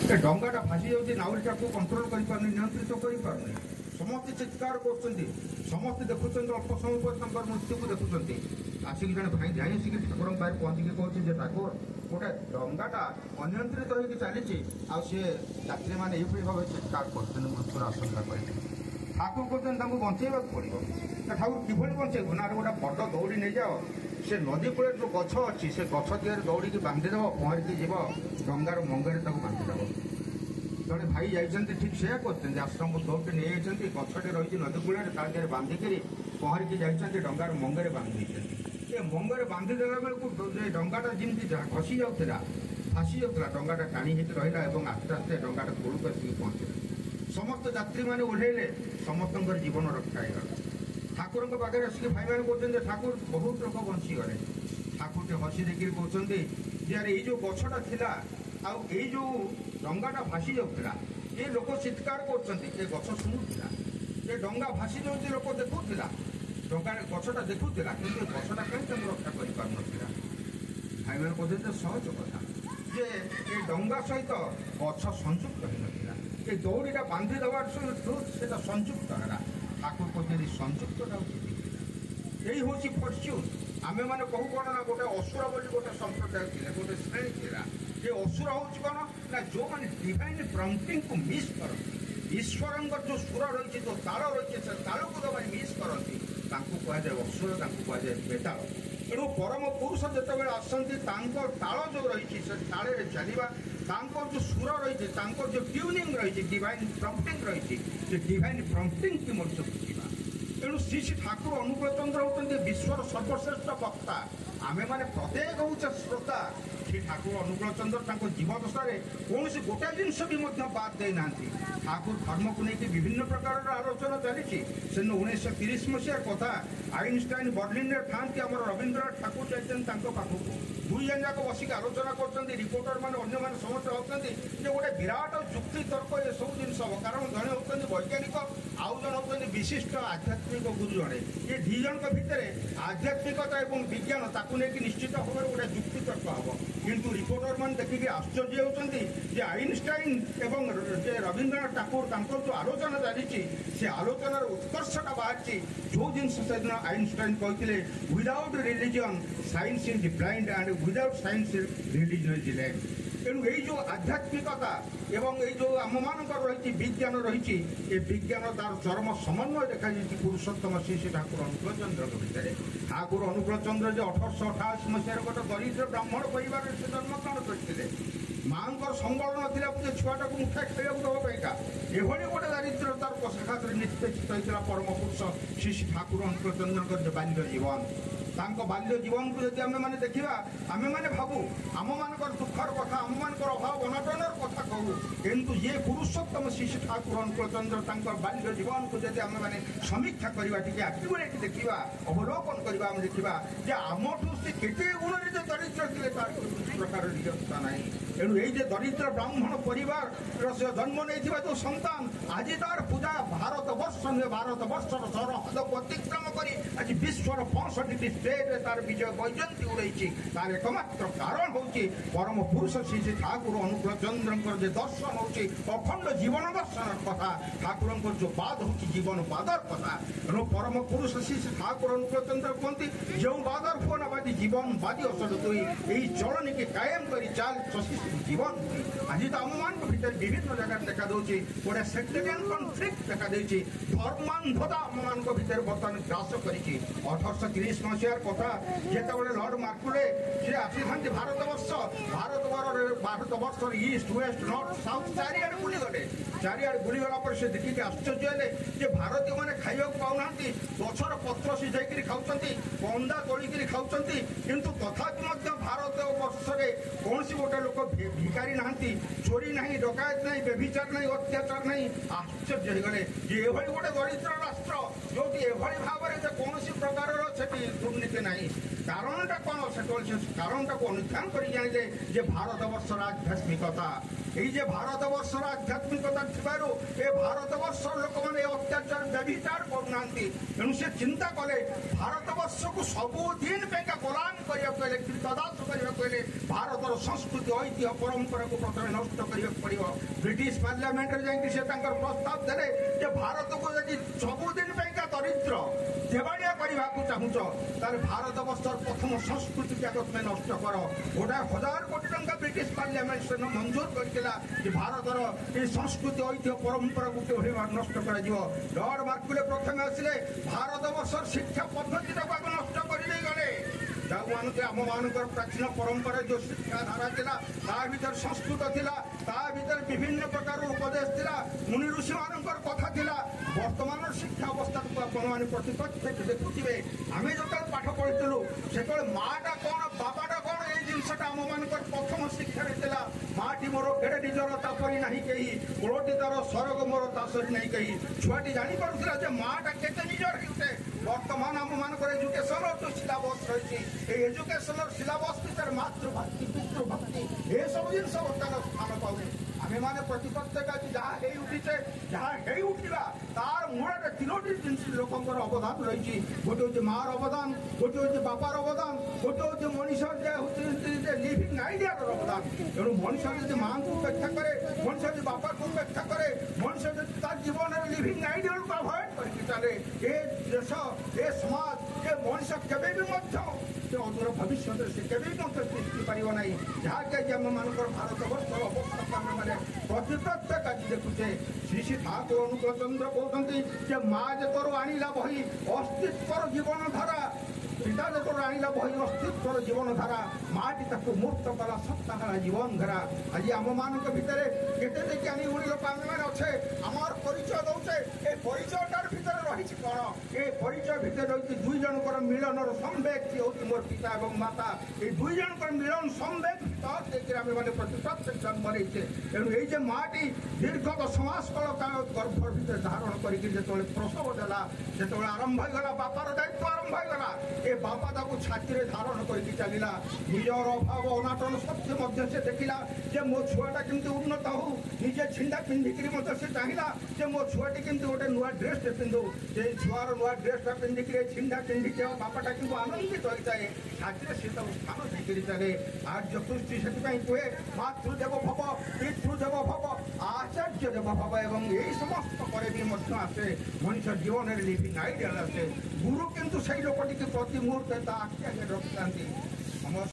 ए डंगाटा भासी जाऊँगी नाउरीटा को कंट्रोल कर नियंत्रित कर समस्ते चित्कार कर समस्ते देखुं अल्प समय पर मृत्यु को देखुं आसिक जन भाई जाए आसिक ठाकुर पाखे पहुँचिक कहते ठाकुर गोटे डंगाटा अनियंत्रित होगी चली सी यात्री मैंने ये भाव चित्कार कर मृत्युर आशंका कर ठाकुर कहते बचेगा पड़ो ठाकुर किभली बचेबू ना गोटे बड़ दौड़ी नहीं जाओ से नदी कूल जो गछ अच्छी से गछ दिहर दौड़ी बांधिदेव पहरिकी जीव डंगार मंगरे बांधिदेव जड़े भाई जाइए ठीक से करते आश्रम दौड़ी नहीं जाती गछटे रही नदी कूल दिहर बांधिक पहरिकी जाइए डंगार मंगरे बांधि ये मंगरे बांधिदेला बेलू डंगाटा जमी खसी जाऊला भासी जाऊला डंगाटा टाणी रहा और आस्ते आस्ते डंगाटा कूल आसिक पहुँचे समस्त यात्री मैंने ओह्लैले समस्त जीवन रक्षा होगा ठाकुर पाखे आसिक भाई मैंने कहते ठाकुर बहुत लोक बंचीगले ठाकुर हसी देखिए कहते यार ये जो गछटा थिला आई जो डंगाटा भासी जाऊला ये लोक चित्कार कर गछ शुणुला ये डंगा भासी जाऊँगी लोक देखुला डंगा गछटा देखुला कि गछटा कहीं रक्षा कर भाई मैंने कहते सहज कथा जे ये डंगा सहित गछ संयुक्त हो नाला ये दौड़ीटा बांधि देवार सहित संयुक्त है ठाकुर कहते संयुक्तटा यही हूँ फर्च्यून आम मैंने कहू कौन ना गोटे असुर बोली गोटे संप्रदाय थी गोटे श्रेणी थी ये असुर हूँ कौन ना जो मैंने डिवाइन प्रम्पटिंग को मिस करती ईश्वर जो सुर रही जो ताल रही से ताल को जो मिस करती कहुए असुर कहुए बेताल तेणु परम पुरुष जिते आसती ताल जो रही से ताले चलवा जो सुर रही जो ट्यूनिंग रही डिवाइन प्रम्पटिंग रही डिवाइन प्रम्पटिंग की मनुष्य बुझा तेणु श्री श्री ठाकुर अनुकूल चंद्र होते विश्वर सर्वश्रेष्ठ वक्ता आमे माने प्रत्येक हूँ श्रोता श्री ठाकुर अनुकूल चंद्र जीवदशा कौन सी गोटे जिनस भी बाद देना ठाकुर धर्म को लेकिन विभिन्न प्रकार आलोचना चली 1930 मसीह कथा आइनस्टाइन बर्लिन था आम रवींद्रनाथ ठाकुर जाइए पाखक दुई जन जाक बसिक आलोचना कर रिपोर्टर मैंने अन्य समस्त होती गोटे विराट जुक्ति तर्क ये सब जिन हम कारण जड़े होती वैज्ञानिक आउ जन होती विशिष्ट आध्यात्मिक गुरु जड़े ये दी जन भितर आध्यात्मिकता और विज्ञान ताकू लेकिन निश्चित भाव में गोटे जुक्ति तर्क हम किंतु रिपोर्टर मैंने देखिए आश्चर्य होती आइनस्टाइन एवं रवींद्रनाथ ठाकुर जो आलोचना चली से आलोचनार उत्कर्षटा बाहरी जो जिन से दिन आइनस्टाइन कहते without religion science is blind and without science religion is land तेणु यही जो आध्यात्मिकता एवं ये जो आम मान रही विज्ञान रही विज्ञान तार चरम समन्वय देखा पुरुषोत्तम श्री श्री ठाकुर अनुकूल चंद्र भितर ठाकुर अनुकूल चंद्र जो 1888 मसीह गोटे दरिद्र ब्राह्मण परिवार से जन्मग्रहण करते माँ संबल नाला जे छुआटा को मुठा खेल दवापाइका एभली गोटे दारिद्रतार पशाघात निष्पेषित होता परम पुरुष श्री श्री ठाकुर अनुकूल चंद्र बाल्य जीवन बाल्य जीवन को जब आम मैंने देखा आम मैंने भावु आम मान दुखर कथा आम मान अभाव अनाटनर कथा कहू किंतु ये पुरुषोत्तम श्री श्री ठाकुर अनुकूल चंद्र बाल्य जीवन को जब आम मैंने समीक्षा करवा एक्टिवेट देखा अवलोकन करवा देखा आमठू से केते गुण दरिद्र थे तार प्रकार निजता ना तेणु ये दरिद्र ब्राह्मण परिवार से जन्म नहीं जो सन्तान आज तार पूजा भारत वर्ष भारत वर्षर सरहद को अतिक्रम कर आज विश्वर 65टी स्टेट तार विजय वैजयंती उड़े तार एकमात्र कारण हूँ परम पुरुष श्री श्री ठाकुर अनुकूल चंद्र जो दर्शन हो अखंड जीवन दर्शन कथा ठाकुर जो बाद हूँ जीवन बादर कथा तेणु परम पुरुष श्री श्री ठाकुर अनुकूल चंद्र कहते जो बादर फोन बादी जीवन बादी असर तुई यही चलनी के कायम कर चाल जीवन आज तो आम मान भर विभिन्न जगह देखा दूसरी गोटे सेक्टेरियन कन्फ्लिक्ट देखा देती धर्मांधता आम मान भर बर्तमान ग्रास कर 1830 मसीह कथा जिते लर्ड मार्कुले सी आसी था भारत वर्ष ईस्ट वेस्ट नॉर्थ साउथ चारिआडे बुलीगले चारिआडे बुलीगला से देखिए आश्चर्य है भारतीय मैंने खाइबा पाऊना गछर पत्र सीझाई खाऊँ कंदा तोलिक खाऊँ किंतु तथापि भारत वर्ष कौन सी गोटे लोक भिकारी ना चोरी ना डकायत ना व्यभिचार ना अत्याचार ना आश्चर्य होगले ये गोटे दरिद्र राष्ट्र जो भाव में कौन प्रकार से दुर्नीति ना कारणटा कौन से कारणटा को अनुध्यान कर जाने भारत वर्षर आध्यात्मिकता ये भारत वर्षर आध्यात्मिकता थी भारत वर्ष लोक मैंने अत्याचार व्यभिचार करना तेणु से चिंता कले भारत वर्ष को सबुदिन कलाम करने कृतदास करने भारतर संस्कृति ऐतिह्य परंपरा को प्रथम नष्ट ନଷ୍ଟ କରିବାକୁ ପଡ଼ିବ। ବ୍ରିଟିଶ ପାର୍ଲାମେଣ୍ଟରେ ଯାଇକି ସେ ତାଙ୍କର ପ୍ରସ୍ତାବ ଦେଲେ ଯେ ଭାରତକୁ ଯଦି ସବୁଦିନ ପାଇଁକା ଦରିଦ୍ର ଦେବାଳିଆ କରିବାକୁ ଚାହୁଁଛ ତାହେଲେ ଭାରତ ବର୍ଷର ପ୍ରଥମ ସଂସ୍କୃତିଟାକୁ ତୁମେ ନଷ୍ଟ କର। ଗୋଟାଏ 1000 କୋଟି ଟଙ୍କା ବ୍ରିଟିଶ ପାର୍ଲାମେଣ୍ଟ ସେ ମଞ୍ଜୁର କରିଥିଲା ଯେ ଭାରତର এই ସଂସ୍କୃତି ଐତିହ୍ୟ ପରମ୍ପରାକୁ କିଭଳି ନଷ୍ଟ କରାଯିବ। ଲର୍ଡ ମାର୍କୁଲେ ପ୍ରଥମେ ଆସିଲେ ଭାରତବର୍ଷର ଶିକ୍ଷା ପଦ୍ଧତିଟାକୁ ଆଗ ନଷ୍ଟ କରିଦେଇ ଗଲେ। ଯେଉଁମାନଙ୍କୁ ଆମମାନଙ୍କର ପ୍ରାଚୀନ ପରମ୍ପରା ଯେଉଁ ଶିକ୍ଷାଧାରା ଥିଲା ତା ଭିତରେ ସଂସ୍କୃତ ଥିଲା, ତା ଭିତରେ ବିଭିନ୍ନ ପ୍ରକାର ଉପଦେଶ ଥିଲା, ମୁନି ଋଷିମାନଙ୍କର କଥା ଥିଲା। ବର୍ତ୍ତମାନର ଶିକ୍ଷା ଅବସ୍ଥାକୁ ଆପଣମାନେ ପ୍ରତିପକ୍ଷ ଦେଖୁଥିବେ। ଆମେ ଯେତେବେଳେ ପାଠ ପଢ଼ିଥିଲୁ ସେତେବେଳେ ମାଟା କ'ଣ ବାପାଟା କ'ଣ ଏଇ ଜିନିଷଟା ଆମମାନଙ୍କର ପ୍ରଥମ ଶିକ୍ଷାରେ ଥିଲା। ମାଟି ମୋର କେଡ଼େ ନିଜର ତାପରି ନାହିଁ କେହି, କୋଳଟି ତାର ସରଗ ମୋର ତାସରି ନାହିଁ କେହି। ଛୁଆଟି ଜାଣିପାରୁଥିଲା ଯେ ମାଟା କେତେ ନିଜର ହେଉଛେ। ବର୍ତ୍ତମାନ ଆମମାନଙ୍କର ଏଜୁକେସନର ଯେଉଁ ସିଲାବସ୍ ରହିଛି এই এজুকেশনের সিলাবস ভিতরে মাতৃভক্তি পিতৃভক্তি এসব জিনিস ବର୍ତ୍ତମାନ ସ୍ଥାନ ପାଉନି। ଆମେମାନେ ପ୍ରତିପତ୍ତି ଆଜି ଯାହା ହେଇ ଉଠିଛେ ଯାହା ହେଇ ଉଠିବା ତାର ମୂଳରେ 3ଟି ଜିନିଷ ଲୋକଙ୍କର ଅବଦାନ ରହିଛି। ଗୋଟେ ହେଉଛି ମାଆର ଅବଦାନ, ଗୋଟେ ହେଉଛି ବାପାର ଅବଦାନ, ଗୋଟେ ହେଉଛି ମଣିଷ ଯେ ହେଉଛି ଲିଭିଂ ଆଇଡିଆର ଅବଦାନ। ତେଣୁ ମଣିଷ ଯଦି ମାଆଙ୍କୁ ଉପେକ୍ଷା କରେ, ମଣିଷ ଯଦି ବାପାକୁ ଉପେକ୍ଷା କରେ, ମଣିଷ ଯଦି ତା ଜୀବନରେ ଲିଭିଂ ଆଇଡିଆକୁ ଆଭଏଡ୍ କରିକି ଚାଲେ ଏ ଦେଶ ଏ ସମାଜ ଏ ମଣିଷ କେବେ ବି ମଧ୍ୟ ସେ ଅଦୂର ଭବିଷ୍ୟତରେ ସେ କେବେ ବି ମଧ୍ୟ ସୃଷ୍ଟି ପାରିବ ନାହିଁ। ଯାହାକି ଆଜି ଆମମାନଙ୍କର ଭାରତବର୍ଷର ଅବସ୍ଥାକୁ ଆମେମାନେ ପ୍ରତିପକ୍ଷ ଆଜି ଦେଖୁଛେ। ଶ୍ରୀ ଶ୍ରୀ ଠାକୁର ଅନୁକୂଳ ଚନ୍ଦ୍ର କହୁଛନ୍ତି ଯେ ମା ଯେତରୁ ଆଣିଲା ବହି ଅସ୍ତିତ୍ୱର ଜୀବନ ଧାରା, ପିତା ଯେତରୁ ଆଣିଲା ବହି ଅସ୍ତିତ୍ୱର ଜୀବନ ଧାରା, ମାଟି ତାକୁ ମୁକ୍ତ କଲା ସତ୍ତା ହେଲା ଜୀବନ ଧାରା। ଆଜି ଆମମାନଙ୍କ ଭିତରେ କେତେ ଯେ ଜ୍ଞାନୀ ଗୁଣୀ ଲୋକ ଆମେମାନେ ଅଛେ, ଆମର ପରିଚୟ ଦଉଛେ। ଏ ପରିଚୟଟାର ଭିତରେ ରହିଛି କ'ଣ? ଏ ପରିଚୟ ଭିତରେ ରହିଛି 2 ଜଣଙ୍କର ମିଳନର ସମ୍ବେଗ ସିଏ ହେଉଛି ମୋର ପିତା ଏବଂ ମାତା। এই 2 ଜଣଙ୍କର ମିଳନ ସମ୍ବେଗ ଭିତରେ ଆମେମାନେ ପ୍ରତିପକ୍ଷ ଜନ୍ମ ନେଇଛେ। ତେଣୁ ଏଇ ଯେ ମାଟି ଦୀର୍ଘ 10 ମାସ କାଳ ଗର୍ଭ ଭିତରେ ଧାରଣ କରିକି ଯେତେବେଳେ ପ୍ରସବ ଦେଲା, ଯେତେବେଳେ ଆରମ୍ଭ ହେଇଗଲା ବାପାର ଦାୟିତ୍ୱ ଆରମ୍ଭ ହେଇଗଲା, ଏ ବାପା ତାକୁ ଛାତିରେ ଧାରଣ କରିକି ଚାଲିଲା। ନିଜର ଅଭାବ ଅନାଟନ ସତ୍ୟ ମଧ୍ୟ ସେ ଦେଖିଲା ଯେ ମୋ ଛୁଆଟା କେମିତି ଉନ୍ନତ ହଉ। ନିଜେ ଛିଣ୍ଡା ପିନ୍ଧିକିରି ମଧ୍ୟ ସେ ଚାହିଁଲା ଯେ ମୋ ଛୁଆଟି କେମିତି ଗୋଟେ ନୂଆ ଡ୍ରେସଟେ ପିନ୍ଧୁ। ସେ ଛୁଆର ନୂଆ ଡ୍ରେସଟା ପିନ୍ଧିକିରି ଛିଣ୍ଡା ପିନ୍ଧିକି ବାପାଟା କିନ୍ତୁ ଆନନ୍ଦିତ ହୋଇଥାଏ। ଛାତିରେ ସେ ତାକୁ ସ୍ଥାନ ଦେଇକିରି ଚାଲେ। ଆର୍ଯ୍ୟ ସୃଷ୍ଟି ସେଥିପାଇଁ କୁହେ ମାତୃଦେବ ଭବ, ପିତୃଦେବ ଭବ, ଆଚାର୍ଯ୍ୟ ଦେବ ଭବ। ଏବଂ এই ସମସ୍ତ ପରେ ବି ମଧ୍ୟ ଆସେ ମଣିଷ ଜୀବନରେ ଲିଭିଂ ଆଇଡିଆଲ ଆସେ। ଗୁରୁ କିନ୍ତୁ ସେଇ ଲୋକଟିকে ପ୍ରତି ମୁହୂର୍ତ୍ତେ ତା ଆଖି ଆଗରେ ରଖିଥାନ୍ତି।